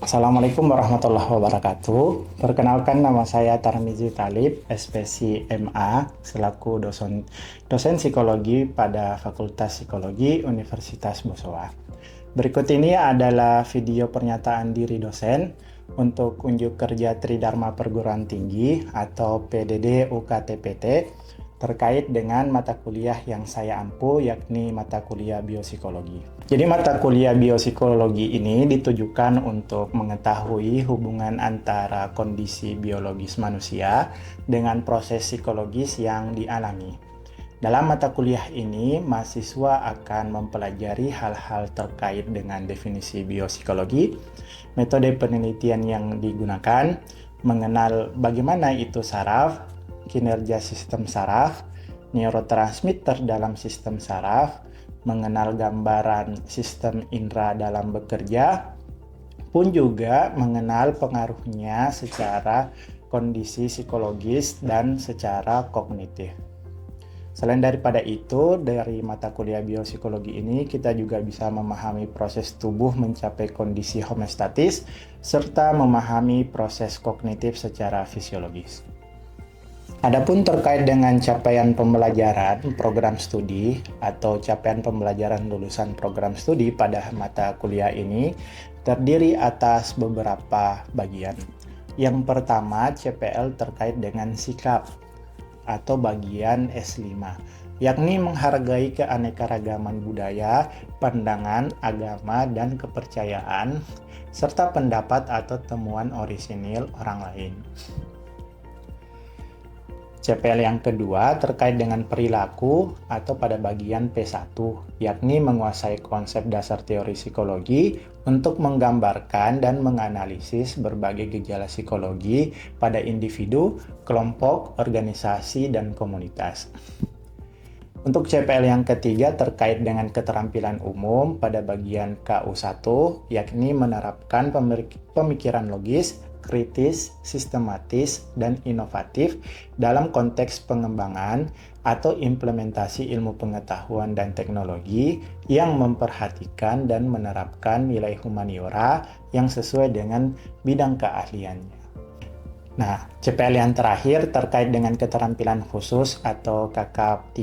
Assalamualaikum warahmatullahi wabarakatuh. Perkenalkan, nama saya Tarmizi Talib, SPC MA, selaku dosen psikologi pada Fakultas Psikologi Universitas Bosowa. Berikut ini adalah video pernyataan diri dosen untuk unjuk kerja Tridharma Perguruan Tinggi atau PDD UKTPT terkait dengan mata kuliah yang saya ampu, yakni mata kuliah biopsikologi. Jadi mata kuliah biopsikologi ini ditujukan untuk mengetahui hubungan antara kondisi biologis manusia dengan proses psikologis yang dialami. Dalam mata kuliah ini, mahasiswa akan mempelajari hal-hal terkait dengan definisi biopsikologi, metode penelitian yang digunakan, mengenal bagaimana itu saraf, kinerja sistem saraf, neurotransmitter dalam sistem saraf, mengenal gambaran sistem indera dalam bekerja, pun juga mengenal pengaruhnya secara kondisi psikologis dan secara kognitif. Selain daripada itu, dari mata kuliah biopsikologi ini kita juga bisa memahami proses tubuh mencapai kondisi homeostatis serta memahami proses kognitif secara fisiologis. Adapun terkait dengan capaian pembelajaran program studi atau capaian pembelajaran lulusan program studi pada mata kuliah ini terdiri atas beberapa bagian. Yang pertama, CPL terkait dengan sikap atau bagian S5, yakni menghargai keanekaragaman budaya, pandangan, agama, dan kepercayaan, serta pendapat atau temuan orisinil orang lain. CPL yang kedua terkait dengan perilaku atau pada bagian P1, yakni menguasai konsep dasar teori psikologi untuk menggambarkan dan menganalisis berbagai gejala psikologi pada individu, kelompok, organisasi, dan komunitas. Untuk CPL yang ketiga terkait dengan keterampilan umum pada bagian KU1, yakni menerapkan pemikiran logis, kritis, sistematis, dan inovatif dalam konteks pengembangan atau implementasi ilmu pengetahuan dan teknologi yang memperhatikan dan menerapkan nilai humaniora yang sesuai dengan bidang keahliannya. Nah, CPL yang terakhir terkait dengan keterampilan khusus atau KK3,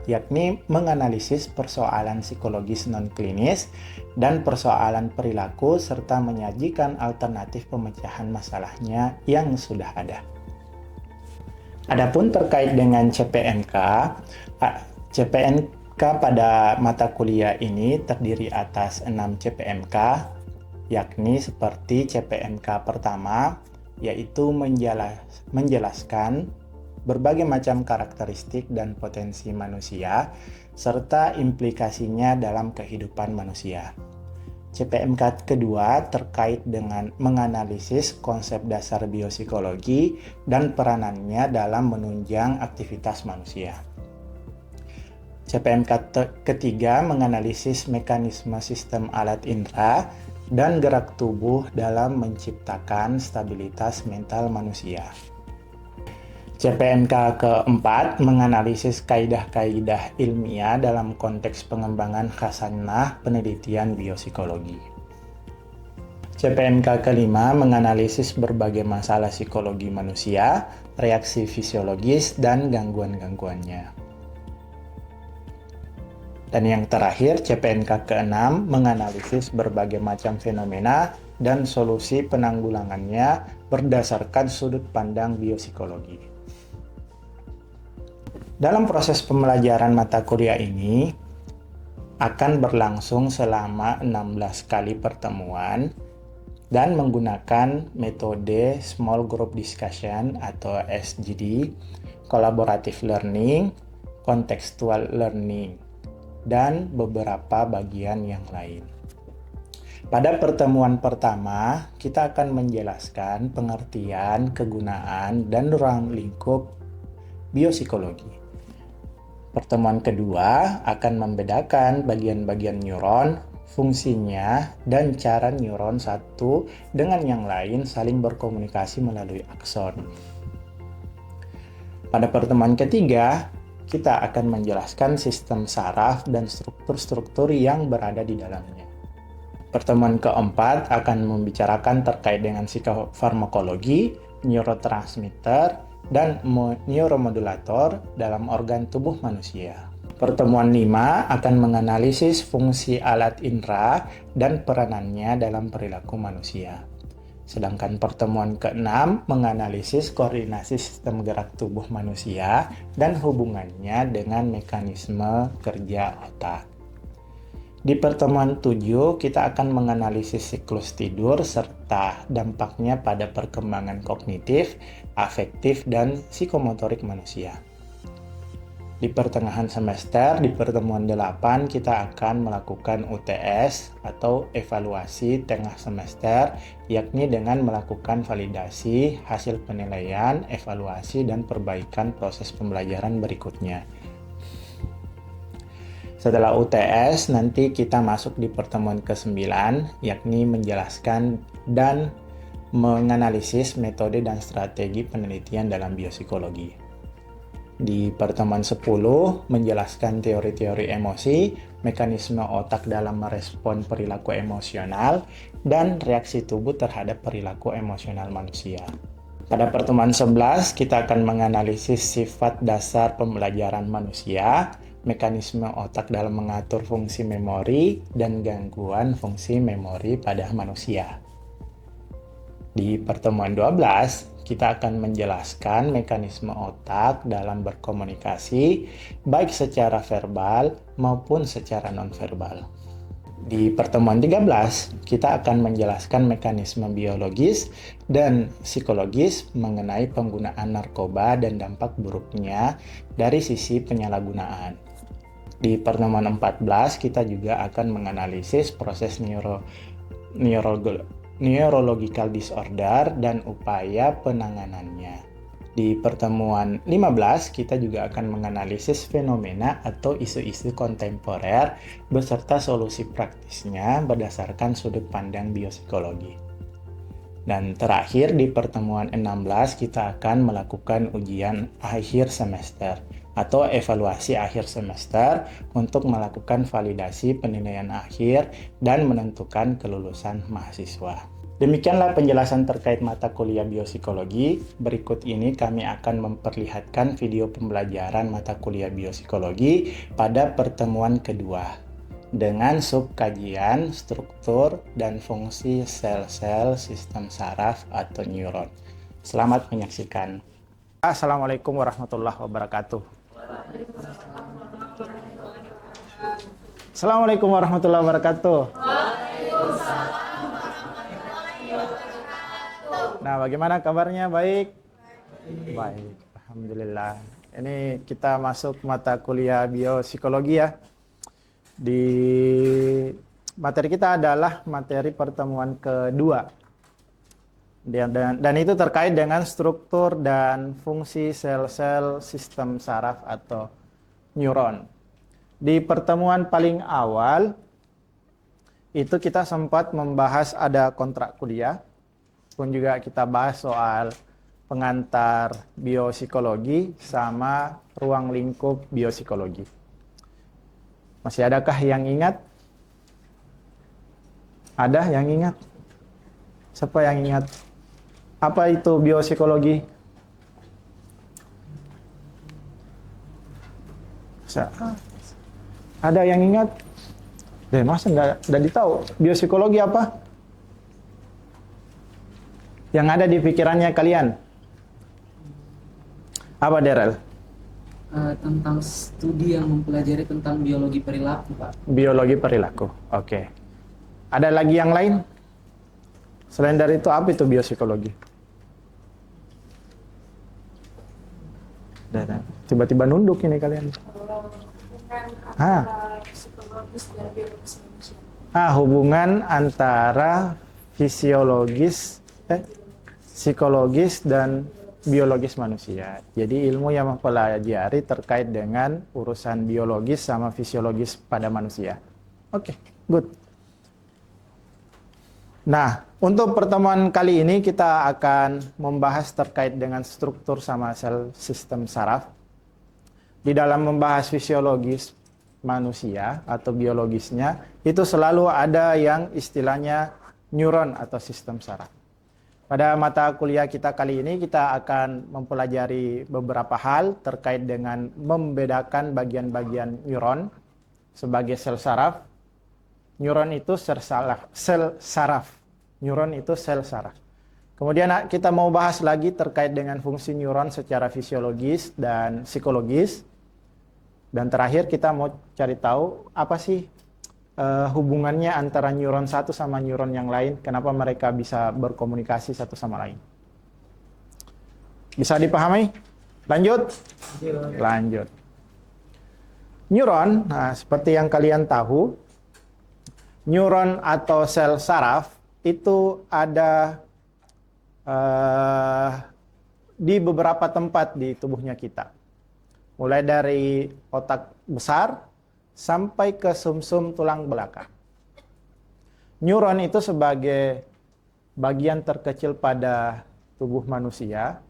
yakni menganalisis persoalan psikologis non-klinis dan persoalan perilaku serta menyajikan alternatif pemecahan masalahnya yang sudah ada. Adapun terkait dengan CPMK, CPMK pada mata kuliah ini terdiri atas 6 CPMK, yakni seperti CPMK pertama, yaitu menjelaskan berbagai macam karakteristik dan potensi manusia, serta implikasinya dalam kehidupan manusia. CPMK kedua terkait dengan menganalisis konsep dasar biopsikologi dan peranannya dalam menunjang aktivitas manusia. CPMK ketiga menganalisis mekanisme sistem alat indera dan gerak tubuh dalam menciptakan stabilitas mental manusia. CPMK keempat menganalisis kaidah-kaidah ilmiah dalam konteks pengembangan khasanah penelitian biopsikologi. CPMK kelima menganalisis berbagai masalah psikologi manusia, reaksi fisiologis, dan gangguan-gangguannya. Dan yang terakhir, CPMK ke-6 menganalisis berbagai macam fenomena dan solusi penanggulangannya berdasarkan sudut pandang biopsikologi. Dalam proses pembelajaran mata kuliah ini akan berlangsung selama 16 kali pertemuan dan menggunakan metode Small Group Discussion atau SGD, Collaborative Learning, Contextual Learning, dan beberapa bagian yang lain. Pada pertemuan pertama, kita akan menjelaskan pengertian, kegunaan, dan ruang lingkup biopsikologi. Pertemuan kedua akan membedakan bagian-bagian neuron, fungsinya, dan cara neuron satu dengan yang lain saling berkomunikasi melalui akson. Pada pertemuan ketiga, kita akan menjelaskan sistem saraf dan struktur-struktur yang berada di dalamnya. Pertemuan keempat akan membicarakan terkait dengan psikofarmakologi, neurotransmitter, dan neuromodulator dalam organ tubuh manusia. Pertemuan 5 akan menganalisis fungsi alat indera dan peranannya dalam perilaku manusia. Sedangkan pertemuan ke-6 menganalisis koordinasi sistem gerak tubuh manusia dan hubungannya dengan mekanisme kerja otak. Di pertemuan 7, kita akan menganalisis siklus tidur serta dampaknya pada perkembangan kognitif, afektif, dan psikomotorik manusia. Di pertengahan semester, di pertemuan 8, kita akan melakukan UTS atau evaluasi tengah semester, yakni dengan melakukan validasi, hasil penilaian, evaluasi, dan perbaikan proses pembelajaran berikutnya. Setelah UTS, nanti kita masuk di pertemuan ke-9, yakni menjelaskan dan menganalisis metode dan strategi penelitian dalam biopsikologi. Di pertemuan 10, menjelaskan teori-teori emosi, mekanisme otak dalam merespon perilaku emosional, dan reaksi tubuh terhadap perilaku emosional manusia. Pada pertemuan 11, kita akan menganalisis sifat dasar pembelajaran manusia, mekanisme otak dalam mengatur fungsi memori, dan gangguan fungsi memori pada manusia. Di pertemuan 12, kita akan menjelaskan mekanisme otak dalam berkomunikasi, baik secara verbal maupun secara nonverbal. Di pertemuan 13, kita akan menjelaskan mekanisme biologis dan psikologis mengenai penggunaan narkoba dan dampak buruknya dari sisi penyalahgunaan. Di pertemuan 14, kita juga akan menganalisis proses neurological disorder dan upaya penanganannya. Di pertemuan 15, kita juga akan menganalisis fenomena atau isu-isu kontemporer beserta solusi praktisnya berdasarkan sudut pandang biopsikologi. Dan terakhir di pertemuan 16, kita akan melakukan ujian akhir semester atau evaluasi akhir semester untuk melakukan validasi penilaian akhir dan menentukan kelulusan mahasiswa. Demikianlah penjelasan terkait mata kuliah biopsikologi. Berikut ini kami akan memperlihatkan video pembelajaran mata kuliah biopsikologi pada pertemuan kedua dengan subkajian struktur dan fungsi sel-sel sistem saraf atau neuron. Selamat menyaksikan. Assalamualaikum warahmatullahi wabarakatuh. Assalamualaikum warahmatullahi wabarakatuh. Nah, bagaimana kabarnya? Baik? Baik, alhamdulillah. Ini kita masuk mata kuliah biopsikologi ya. Di materi kita adalah materi pertemuan kedua. Dan itu terkait dengan struktur dan fungsi sel-sel sistem saraf atau neuron. Di pertemuan paling awal, itu kita sempat membahas ada kontrak kuliah, pun juga kita bahas soal pengantar biopsikologi sama ruang lingkup biopsikologi. Masih adakah yang ingat? Ada yang ingat? Siapa yang ingat? Apa itu biopsikologi? Ada yang ingat? Masa nggak ditahu? Biopsikologi apa? Yang ada di pikirannya kalian? Apa, Derel? Tentang studi yang mempelajari tentang biologi perilaku, Pak. Biologi perilaku, oke. Ada lagi yang lain? Selain dari itu, apa itu biopsikologi? Tiba-tiba nunduk ini kalian. Hubungan antara psikologis dan biologis manusia. Jadi ilmu yang mempelajari terkait dengan urusan biologis sama fisiologis pada manusia. Oke, good. Nah, untuk pertemuan kali ini kita akan membahas terkait dengan struktur sama sel sistem saraf. Di dalam membahas fisiologis manusia atau biologisnya itu selalu ada yang istilahnya neuron atau sistem saraf. Pada mata kuliah kita kali ini kita akan mempelajari beberapa hal terkait dengan membedakan bagian-bagian neuron sebagai sel saraf. Neuron itu sel saraf. Neuron itu sel saraf. Kemudian kita mau bahas lagi terkait dengan fungsi neuron secara fisiologis dan psikologis. Dan terakhir kita mau cari tahu apa sih hubungannya antara neuron satu sama neuron yang lain, kenapa mereka bisa berkomunikasi satu sama lain. Bisa dipahami? Lanjut? Lanjut. Neuron, nah seperti yang kalian tahu, neuron atau sel saraf itu ada di beberapa tempat di tubuhnya kita. Mulai dari otak besar sampai ke sumsum tulang belakang. Neuron itu sebagai bagian terkecil pada tubuh manusia,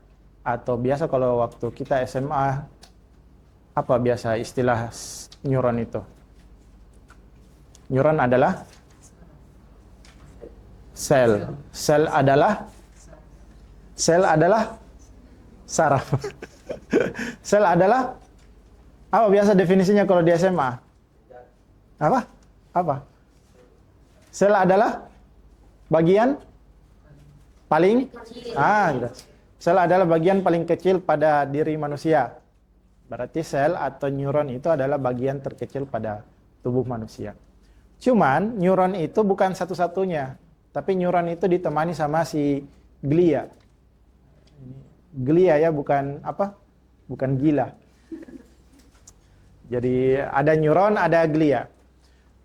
atau biasa kalau waktu kita SMA, apa biasa istilah neuron itu? Neuron adalah sel. Sel adalah saraf. Sel adalah apa biasa definisinya kalau di SMA? Apa? Sel adalah bagian paling gitu. Sel adalah bagian paling kecil pada diri manusia. Berarti sel atau neuron itu adalah bagian terkecil pada tubuh manusia. Cuman neuron itu bukan satu-satunya, tapi neuron itu ditemani sama si glia. Glia ya, bukan apa? Bukan gila. Jadi ada neuron, ada glia.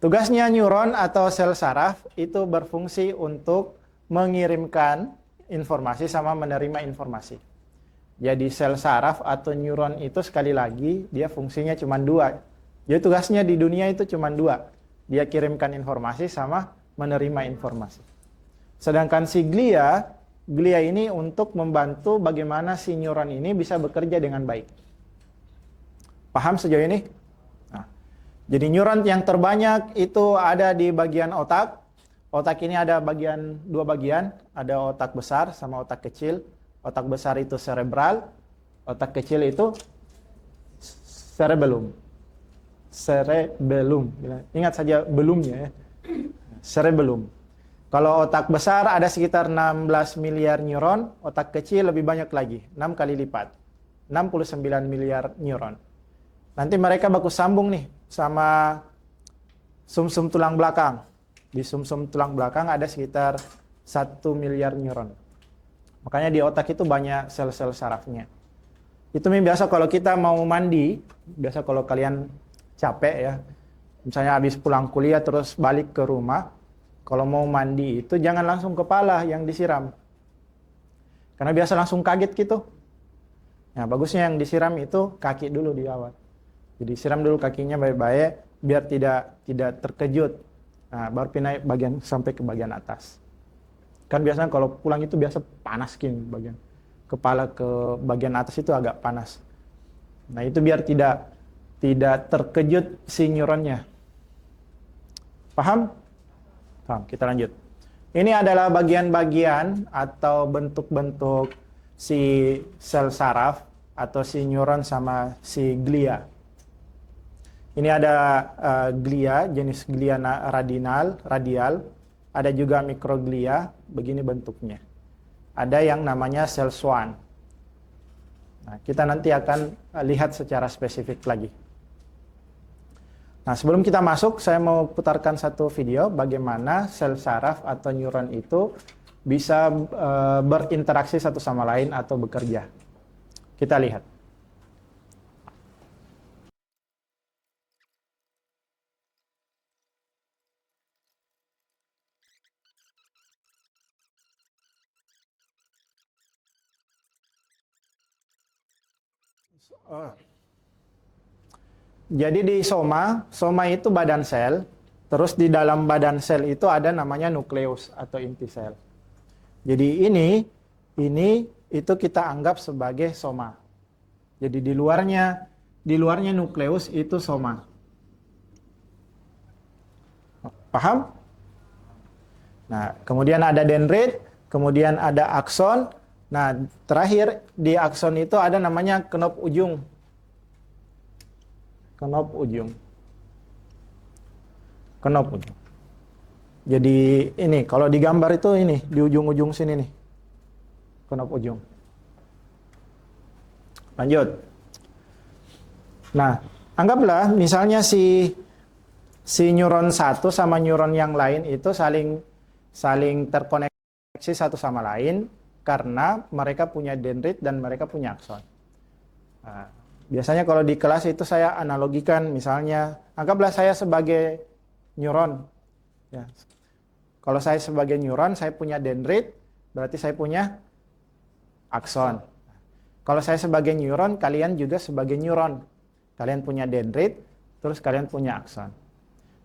Tugasnya neuron atau sel saraf itu berfungsi untuk mengirimkan informasi sama menerima informasi. Jadi sel saraf atau neuron itu sekali lagi dia fungsinya cuma dua. Jadi tugasnya di dunia itu cuma dua. Dia kirimkan informasi sama menerima informasi. Sedangkan si glia ini untuk membantu bagaimana si neuron ini bisa bekerja dengan baik. Paham sejauh ini? Nah, jadi neuron yang terbanyak itu ada di bagian otak. Otak ini ada dua bagian, ada otak besar sama otak kecil. Otak besar itu cerebral, otak kecil itu cerebellum. Cerebellum. Ingat saja belumnya ya. Cerebellum. Kalau otak besar ada sekitar 16 miliar neuron, otak kecil lebih banyak lagi, 6 kali lipat. 69 miliar neuron. Nanti mereka baku sambung nih sama sumsum tulang belakang. Di sumsum tulang belakang ada sekitar 1 miliar neuron. Makanya di otak itu banyak sel-sel sarafnya. Itu biasa kalau kita mau mandi, biasa kalau kalian capek ya, misalnya habis pulang kuliah terus balik ke rumah, kalau mau mandi itu jangan langsung kepala yang disiram. Karena biasa langsung kaget gitu. Nah, bagusnya yang disiram itu kaki dulu di awal. Jadi siram dulu kakinya baik-baik biar tidak terkejut. Nah, baru naik bagian sampai ke bagian atas. Kan biasanya kalau pulang itu biasa panas gini bagian kepala ke bagian atas itu agak panas. Nah, itu biar tidak terkejut si neuronnya. Paham? Paham, kita lanjut. Ini adalah bagian-bagian atau bentuk-bentuk si sel saraf atau si neuron sama si glia. Ini ada glia, jenis glia radial, ada juga mikroglia, begini bentuknya. Ada yang namanya sel Schwann. Nah, kita nanti akan lihat secara spesifik lagi. Nah, sebelum kita masuk, saya mau putarkan satu video bagaimana sel saraf atau neuron itu bisa berinteraksi satu sama lain atau bekerja. Kita lihat. Jadi di soma itu badan sel, terus di dalam badan sel itu ada namanya nukleus atau inti sel. Jadi ini itu kita anggap sebagai soma. Jadi di luarnya nukleus itu soma. Paham? Nah, kemudian ada dendrit, kemudian ada akson. Nah, terakhir di akson itu ada namanya knop ujung. Knop ujung. Knop ujung. Jadi ini, kalau di gambar itu ini, di ujung-ujung sini nih. Knop ujung. Lanjut. Nah, anggaplah misalnya si neuron satu sama neuron yang lain itu saling terkoneksi satu sama lain karena mereka punya dendrit dan mereka punya akson. Nah, biasanya kalau di kelas itu saya analogikan, misalnya anggaplah saya sebagai neuron. Ya. Kalau saya sebagai neuron, saya punya dendrit, berarti saya punya akson. Kalau saya sebagai neuron, kalian juga sebagai neuron. Kalian punya dendrit, terus kalian punya akson.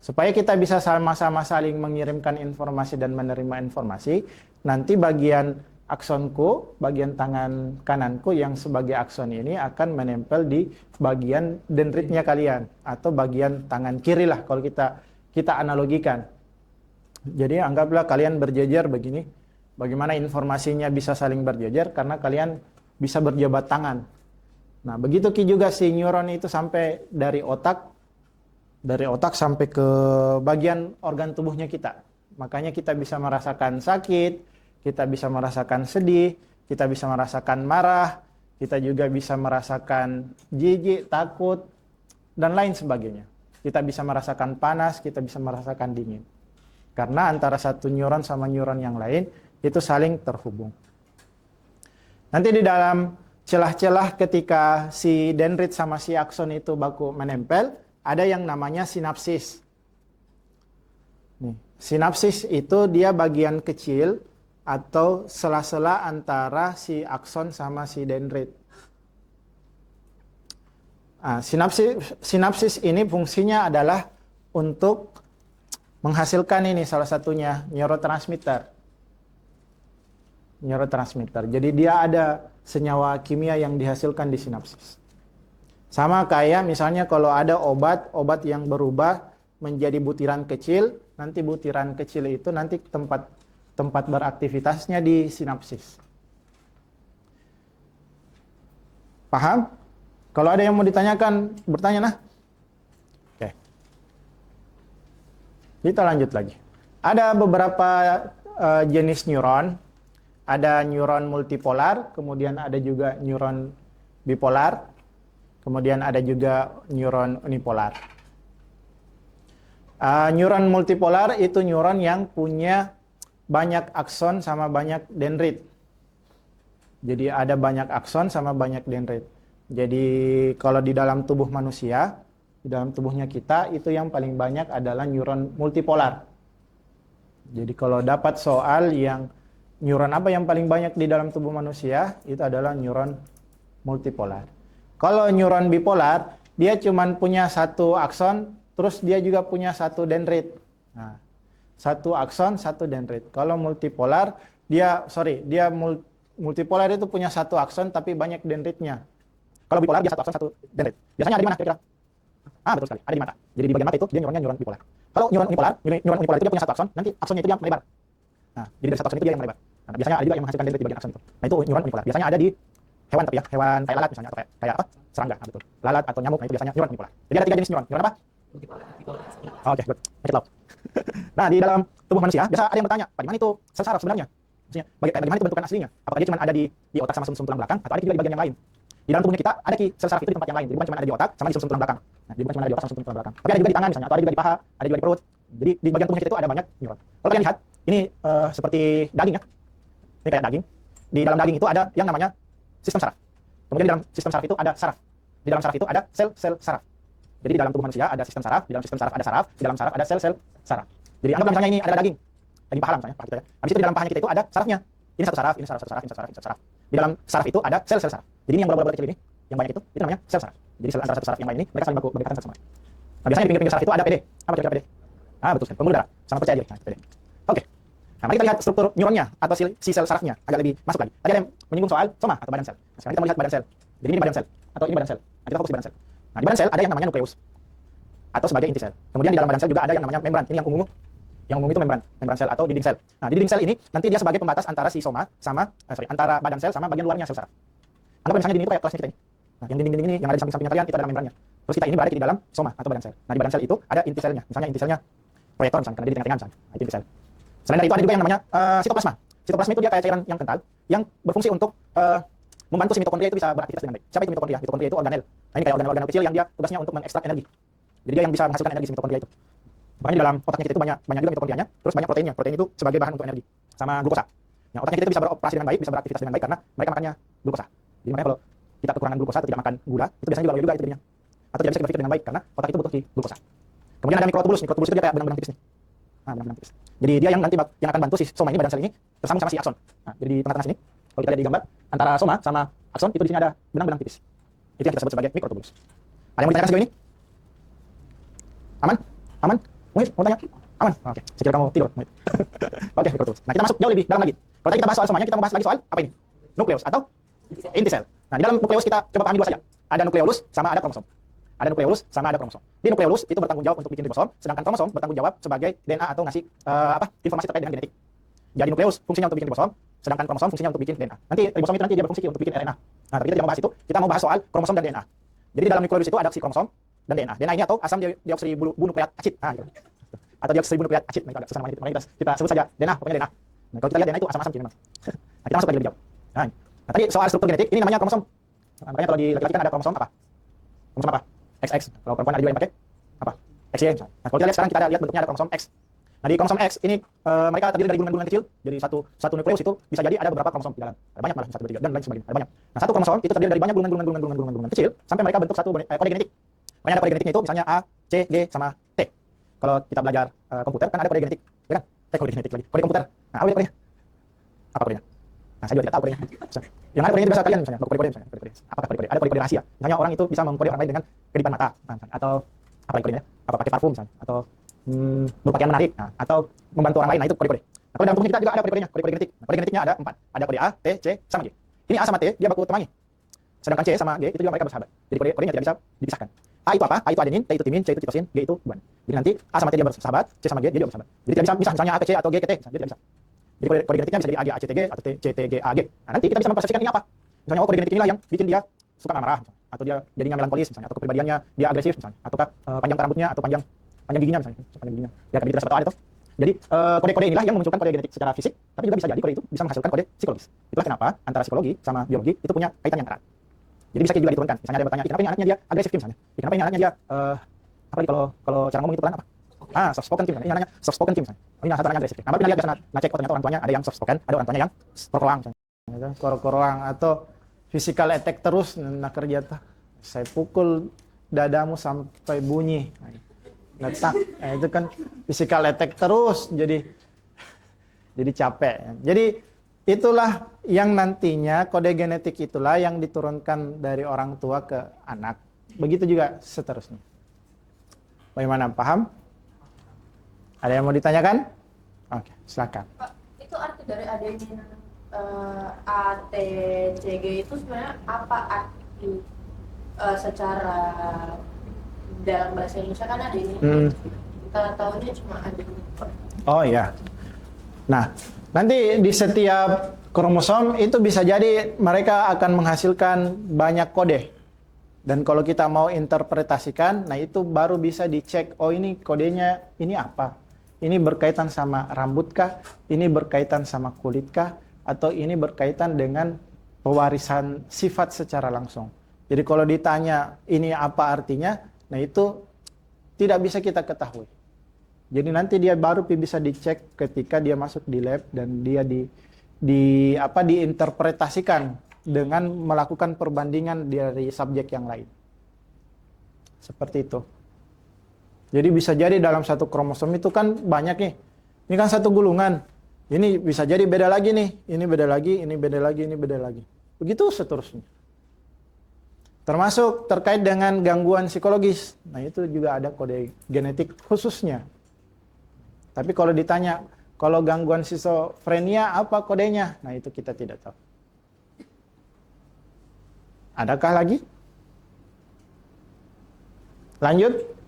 Supaya kita bisa sama-sama saling mengirimkan informasi dan menerima informasi, nanti bagian aksonku, bagian tangan kananku yang sebagai akson ini akan menempel di bagian dendritnya kalian, atau bagian tangan kiri lah kalau kita analogikan. Jadi anggaplah kalian berjejer begini, bagaimana informasinya bisa saling berjejer karena kalian bisa berjabat tangan. Nah, begitu juga si neuron itu sampai dari otak sampai ke bagian organ tubuhnya kita. Makanya kita bisa merasakan sakit, kita bisa merasakan sedih, kita bisa merasakan marah, kita juga bisa merasakan jijik, takut, dan lain sebagainya. Kita bisa merasakan panas, kita bisa merasakan dingin. Karena antara satu neuron sama neuron yang lain itu saling terhubung. Nanti di dalam celah-celah ketika si dendrit sama si akson itu baku menempel, ada yang namanya sinapsis. Nih, sinapsis itu dia bagian kecil atau sela-sela antara si akson sama si dendrit. Nah, sinapsis ini fungsinya adalah untuk menghasilkan ini salah satunya neurotransmitter. Jadi dia ada senyawa kimia yang dihasilkan di sinapsis. Sama kayak misalnya kalau ada obat yang berubah menjadi butiran kecil, nanti butiran kecil itu nanti tempat beraktivitasnya di sinapsis. Paham? Kalau ada yang mau ditanyakan, bertanya nah. Kita lanjut lagi. Ada beberapa jenis neuron. Ada neuron multipolar, kemudian ada juga neuron bipolar, kemudian ada juga neuron unipolar. Neuron multipolar itu neuron yang punya banyak akson sama banyak dendrit. Jadi ada banyak akson sama banyak dendrit. Jadi kalau di dalam tubuh manusia, di dalam tubuhnya kita itu yang paling banyak adalah neuron multipolar. Jadi kalau dapat soal yang neuron apa yang paling banyak di dalam tubuh manusia, itu adalah neuron multipolar. Kalau neuron bipolar, dia cuma punya satu akson, terus dia juga punya satu dendrit. Nah, satu akson, satu dendrit. Kalau multipolar, multipolar itu punya satu akson tapi banyak dendritnya. Kalau bipolar dia satu akson, satu dendrit. Biasanya ada di mana kira-kira? Betul sekali, ada di mata. Jadi di bagian mata itu dia neuronnya neuron bipolar. Kalau neuron unipolar itu dia punya satu akson, nanti aksonnya itu dia melebar. Nah, jadi dari satu akson itu dia yang melebar. Nah, biasanya ada juga yang menghasilkan dendrit di bagian akson itu. Nah, itu neuron unipolar. Biasanya ada di hewan tapi ya, hewan kayak lalat misalnya atau kayak apa? Serangga, nah, betul. Lalat atau nyamuk, nah itu biasanya neuron unipolar. Jadi ada 3 jenis neuron. Neuron apa? Oke, good. Make it loud. Nah, di dalam tubuh manusia biasa ada yang bertanya, bagaimana itu sel saraf sebenarnya? Maksudnya, bagaimana itu bentukan aslinya? Apakah dia cuma ada di otak sama sumsum tulang belakang atau ada juga di bagian yang lain? Di dalam tubuhnya kita ada sel saraf itu di tempat yang lain. Jadi bukan cuma ada di otak sama di sumsum tulang belakang. Nah, jadi bukan cuma ada di otak sama sumsum tulang belakang. Tapi ada juga di tangan misalnya, atau ada juga di paha, ada juga di perut. Jadi di bagian tubuhnya kita itu ada banyak neuron. Kalau kalian lihat, ini seperti daging ya. Ini kayak daging. Di dalam daging itu ada yang namanya sistem saraf. Kemudian di dalam sistem saraf itu ada saraf. Di dalam saraf itu ada sel-sel saraf. Jadi di dalam tubuh manusia ada sistem saraf, di dalam sistem saraf ada saraf, di dalam saraf ada sel-sel saraf. Jadi anggaplah misalnya ini ada daging paha misalnya, paha kita ya. Habis itu di dalam pahanya kita itu ada sarafnya. Ini satu saraf, ini saraf, satu saraf, ini satu saraf, ini satu saraf. Di dalam saraf itu ada sel-sel saraf. Jadi ini yang bola-bola kecil ini, yang banyak itu namanya sel saraf. Jadi sel antara satu saraf yang lain ini mereka saling berdekatan satu sama lain. Nah, biasanya di pinggir-pinggir saraf itu ada PD. Apa kira-kira PD? Betul sekali. Pembuluh darah. Sama percaya diri. Nah, PD. Oke. Nah, mari kita lihat struktur neuronnya atau si sel sarafnya agak lebih masuk lagi. Tadi ada yang menyinggung soal soma atau badan sel. Nah, sekarang kita melihat badan sel. Jadi ini badan sel atau ini badan sel. Nah, kita fokus di badan sel. Nah, di badan sel ada yang namanya nukleus atau sebagai inti sel. Kemudian di dalam badan sel juga ada yang namanya membran. Ini yang ungu Yang umum itu membran sel atau dinding sel. Nah, di dinding sel ini nanti dia sebagai pembatas antara si soma sama antara badan sel sama bagian luarnya sel saraf. Anggap misalnya dinding itu kayak kelasnya kita ini. Nah, yang dinding-dinding ini yang ada di samping-sampingnya kalian itu adalah membrannya. Terus kita ini berada di dalam soma atau badan sel. Nah, di badan sel itu ada inti selnya. Misalnya inti selnya proyektor misalnya karena dia di tengah-tengah misalnya. Nah, itu inti sel. Selain dari itu ada juga yang namanya sitoplasma. Sitoplasma itu dia kayak cairan yang kental yang berfungsi untuk membantu si mitokondria itu bisa beraktivitas dengan baik. Siapa itu mitokondria? Mitokondria itu organel. Nah, ini kayak organel-organel kecil yang dia tugasnya untuk mengekstrak energi. Jadi dia yang bisa menghasilkan energi si mitokondria itu. Makanya di dalam otaknya kita itu banyak juga mitokondrianya, terus banyak proteinnya. Protein itu sebagai bahan untuk energi sama glukosa. Nah, otaknya kita itu bisa beroperasi dengan baik, bisa beraktivitas dengan baik karena mereka makannya glukosa. Jadi makanya kalau kita kekurangan glukosa atau tidak makan gula, itu biasanya juga loyo juga itu jadinya. Atau tidak bisa berpikir dengan baik karena otak itu butuh glukosa. Kemudian ada mikrotubulus. Mikrotubulus itu dia kayak benang-benang tipis nih. Nah, benang-benang tipis. Jadi dia yang nanti yang akan bantu si soma ini, badan sel ini bersambung sama si akson. Nah, jadi di tengah-tengah sini, kalau kita lihat di gambar antara soma sama akson itu di sini ada benang-benang tipis. Itu yang kita sebut sebagai mikrotubulus. Ada yang mau ditanyakan sejauh ini? Aman? Aman? Muhid, mau tanya? Aman? Oke, saya kira kamu tidur. Oke, mikrotubulus. Nah, kita masuk jauh lebih dalam lagi. Kalau tadi kita bahas soal somanya, kita mau bahas lagi soal apa ini? Nukleus atau inti sel. Nah, di dalam nukleus kita coba pahami dua saja. Ada nukleolus sama ada kromosom. Ada nukleolus sama ada kromosom. Di nukleolus itu bertanggung jawab untuk bikin ribosom, sedangkan kromosom bertanggung jawab sebagai DNA atau ngasih informasi terkait dengan genetik. Jadi nukleus fungsinya untuk bikin ribosom, sedangkan kromosom fungsinya untuk bikin DNA. Nanti ribosom itu nanti dia berfungsi untuk bikin RNA. Nah, tapi kita tidak mau bahas itu, kita mau bahas soal kromosom dan DNA. Jadi di dalam nukleolus itu ada si kromosom dan DNA. DNA ini atau asam deoksiribonukleat acid. Nah, gitu. Atau deoksiribonukleat acid, nah, susah namanya itu. Makanya kita sebut saja DNA, pokoknya DNA. Nah, kalau kita lihat DNA itu asam-asam jadi memang. Nah, kita masuk lagi lebih jauh. Nah, tadi soal struktur genetik, ini namanya kromosom. Nah, makanya kalau di laki-laki kan ada kromosom apa? Kromosom apa? XX. Kalau perempuan ada juga yang pakai apa? XY. Nah, kalau kita lihat sekarang kita lihat bentuknya ada kromosom X. Nah, di kromosom X ini mereka terdiri dari gulungan-gulungan kecil. Jadi satu nukleus itu bisa jadi ada beberapa kromosom di dalam. Ada banyak malah, 1, 2, 3 dan lain sebagainya. Ada banyak. Nah, satu kromosom itu terdiri dari banyak gulungan-gulungan kecil sampai mereka bentuk satu kode genetik. Makanya ada kode genetiknya itu misalnya A, C, G sama T. Kalau kita belajar komputer kan ada kode genetik, ya kan? Kode genetik lagi. Kode komputer. Nah, apa kodenya? Apa kodenya? Nah, saya juga tidak tahu kodenya. Yang ada kodenya itu biasa kalian misalnya, kode-kode misalnya, kode-kode. Apa kode-kode? Ada kode-kode rahasia. Misalnya orang itu bisa mengkode orang lain dengan kedipan mata, atau apa lagi kodenya? Apa pakai parfum misalnya, atau berpakaian menarik, nah, atau membantu orang lain. Nah, itu kode-kode. Nah, kalau dalam tubuh kita juga ada kode-kodenya, kode-kode genetik. Nah, kode genetiknya ada 4. Ada kode A, T, C, sama G. Ini A sama T dia baku temangi. Sedangkan C sama G itu juga mereka bersahabat. Jadi kode-kodenya tidak bisa dipisahkan. A itu apa? A itu adenin, T itu timin, C itu citosin, G itu guan. Jadi nanti A sama T dia bersahabat, C sama G dia juga bersahabat. Jadi tidak bisa misah misalnya A ke C atau G ke T, misalnya, dia tidak bisa. Jadi kode genetiknya bisa jadi A G A C T G atau C T G A G. Nah, nanti kita bisa mempersepsikan ini apa? Misalnya kode genetik inilah yang bikin dia suka marah, atau dia jadinya melankolis misalnya, atau kepribadiannya dia agresif misalnya, ataukah panjang rambutnya atau panjang giginya misalnya, panjang giginya. Ya kan kita tahu itu. Jadi kode-kode inilah yang memunculkan kode genetik secara fisik, tapi juga bisa jadi kode itu bisa menghasilkan kode psikologis. Itulah kenapa antara psikologi sama biologi itu punya kaitan yang erat. Jadi bisa juga diturunkan. Misalnya ada yang bertanya, kenapa ini anaknya dia agresif misalnya? Kenapa ini anaknya dia apalagi kalau cara ngomong itu pelan apa? Soft spoken Kim. Ini namanya soft spoken Kim. Ini anaknya agresif. Nah, pernah lihat biasa ngecek ternyata orang tuanya ada yang soft spoken, ada orang tuanya yang korang. Korang atau physical attack terus nak kerja tuh. Saya pukul dadamu sampai bunyi. Letak. Nah, itu kan physical attack terus jadi capek. Jadi itulah yang nantinya kode genetik itulah yang diturunkan dari orang tua ke anak. Begitu juga seterusnya. Bagaimana, paham? Ada yang mau ditanyakan? Oke, silakan. Pak, itu arti dari adenin A, T, C, G itu sebenarnya apa arti secara dalam bahasa Indonesia kan adenin. Kita tahunya cuma adenin. Oh iya. Nah, nanti di setiap kromosom itu bisa jadi mereka akan menghasilkan banyak kode. Dan kalau kita mau interpretasikan, nah itu baru bisa dicek, oh ini kodenya ini apa? Ini berkaitan sama rambut kah? Ini berkaitan sama kulit kah? Atau ini berkaitan dengan pewarisan sifat secara langsung. Jadi kalau ditanya ini apa artinya, nah itu tidak bisa kita ketahui. Jadi nanti dia baru bisa dicek ketika dia masuk di lab dan dia diinterpretasikan dengan melakukan perbandingan dari subjek yang lain. Seperti itu. Jadi bisa jadi dalam satu kromosom itu kan banyak nih. Ini kan satu gulungan. Ini bisa jadi beda lagi nih. Ini beda lagi, ini beda lagi, ini beda lagi. Begitu seterusnya. Termasuk terkait dengan gangguan psikologis. Nah itu juga ada kode genetik khususnya. Tapi kalau ditanya, kalau gangguan skizofrenia apa kodenya? Nah itu kita tidak tahu. Adakah lagi? Lanjut?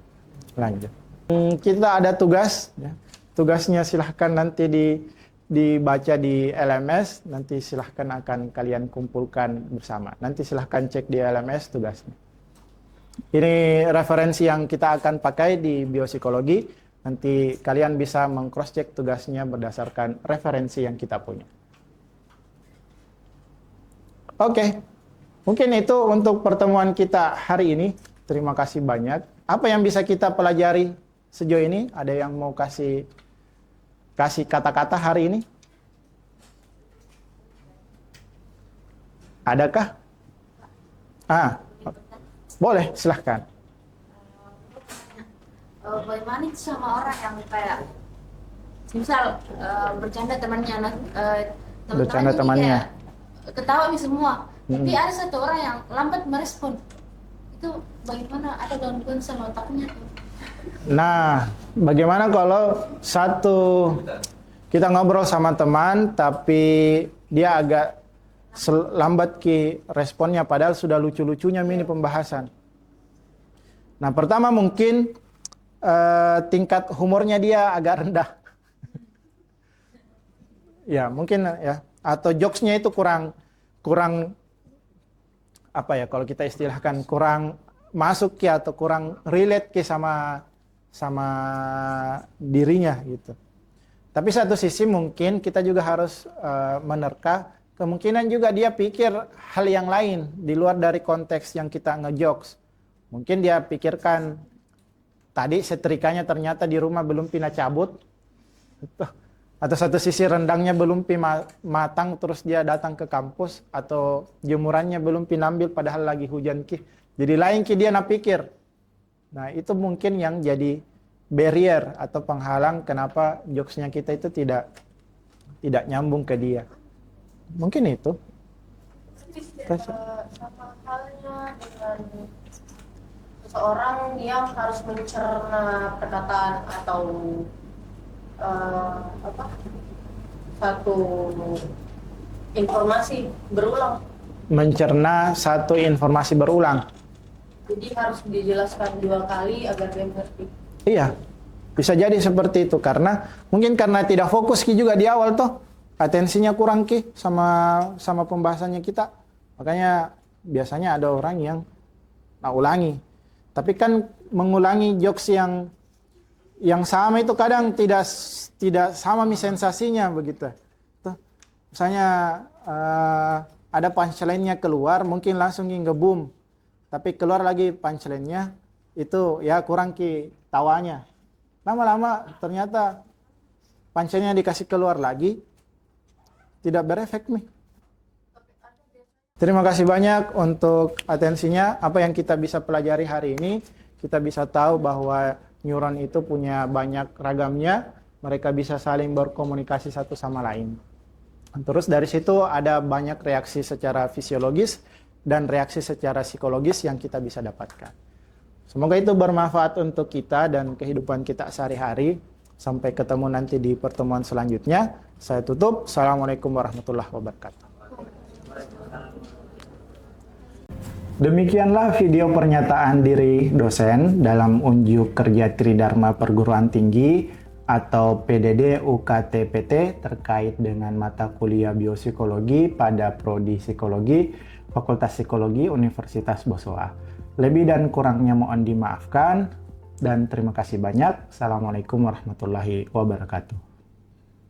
Lanjut. Kita ada tugas. Ya. tugasnya silahkan nanti dibaca di LMS, nanti silahkan akan kalian kumpulkan bersama. Nanti silahkan cek di LMS tugasnya. Ini referensi yang kita akan pakai di biopsikologi. Nanti kalian bisa meng-cross check tugasnya berdasarkan referensi yang kita punya. Oke, mungkin itu untuk pertemuan kita hari ini. Terima kasih banyak. Apa yang bisa kita pelajari sejauh ini? Ada yang mau kasih kata-kata hari ini? Adakah? Boleh, silahkan. Bagaimana itu sama orang yang kayak misal bercanda temannya, Bercanda temannya. ketawa semua, tapi ada satu orang yang lambat merespon. Itu bagaimana, ada gangguan sama otaknya? Nah, bagaimana kalau kita ngobrol sama teman, tapi dia agak lambat responnya, padahal sudah lucu-lucunya mini pembahasan. Nah, pertama mungkin tingkat humornya dia agak rendah. Ya, mungkin ya. Atau jokesnya itu kurang apa ya, kalau kita istilahkan kurang masuk atau kurang relate sama dirinya gitu. Tapi satu sisi mungkin kita juga harus menerka kemungkinan juga dia pikir hal yang lain di luar dari konteks yang kita ngejokes. Mungkin dia pikirkan tadi setrikanya ternyata di rumah belum pina cabut. Atau satu sisi rendangnya belum matang terus dia datang ke kampus, atau jemurannya belum pinambil padahal lagi hujan Jadi lain dia pikir. Nah, itu mungkin yang jadi barrier atau penghalang kenapa jokesnya kita itu tidak nyambung ke dia. Mungkin itu. Sama halnya dengan seseorang yang harus mencerna perkataan atau satu informasi berulang. Mencerna satu informasi berulang. Jadi harus dijelaskan 2 kali agar dia mengerti. Iya, bisa jadi seperti itu karena tidak fokus juga di awal toh, atensinya kurang sama pembahasannya kita. Makanya biasanya ada orang yang ulangi. Tapi kan mengulangi jokes yang sama itu kadang tidak sama sensasinya begitu. Tuh, misalnya ada punchline-nya keluar, mungkin langsung nge-boom. Tapi keluar lagi punchline-nya, itu ya kurang tawanya. Lama-lama ternyata punchline-nya dikasih keluar lagi, tidak berefek nih. Terima kasih banyak untuk atensinya. Apa yang kita bisa pelajari hari ini, kita bisa tahu bahwa neuron itu punya banyak ragamnya, mereka bisa saling berkomunikasi satu sama lain. Terus dari situ ada banyak reaksi secara fisiologis dan reaksi secara psikologis yang kita bisa dapatkan. Semoga itu bermanfaat untuk kita dan kehidupan kita sehari-hari. Sampai ketemu nanti di pertemuan selanjutnya. Saya tutup. Assalamualaikum warahmatullahi wabarakatuh. Demikianlah video pernyataan diri dosen dalam unjuk kerja Tridharma Perguruan Tinggi atau PDD UKT-PT terkait dengan mata kuliah biopsikologi pada Prodi Psikologi Fakultas Psikologi Universitas Bosowa. Lebih dan kurangnya mohon dimaafkan dan terima kasih banyak. Assalamualaikum warahmatullahi wabarakatuh.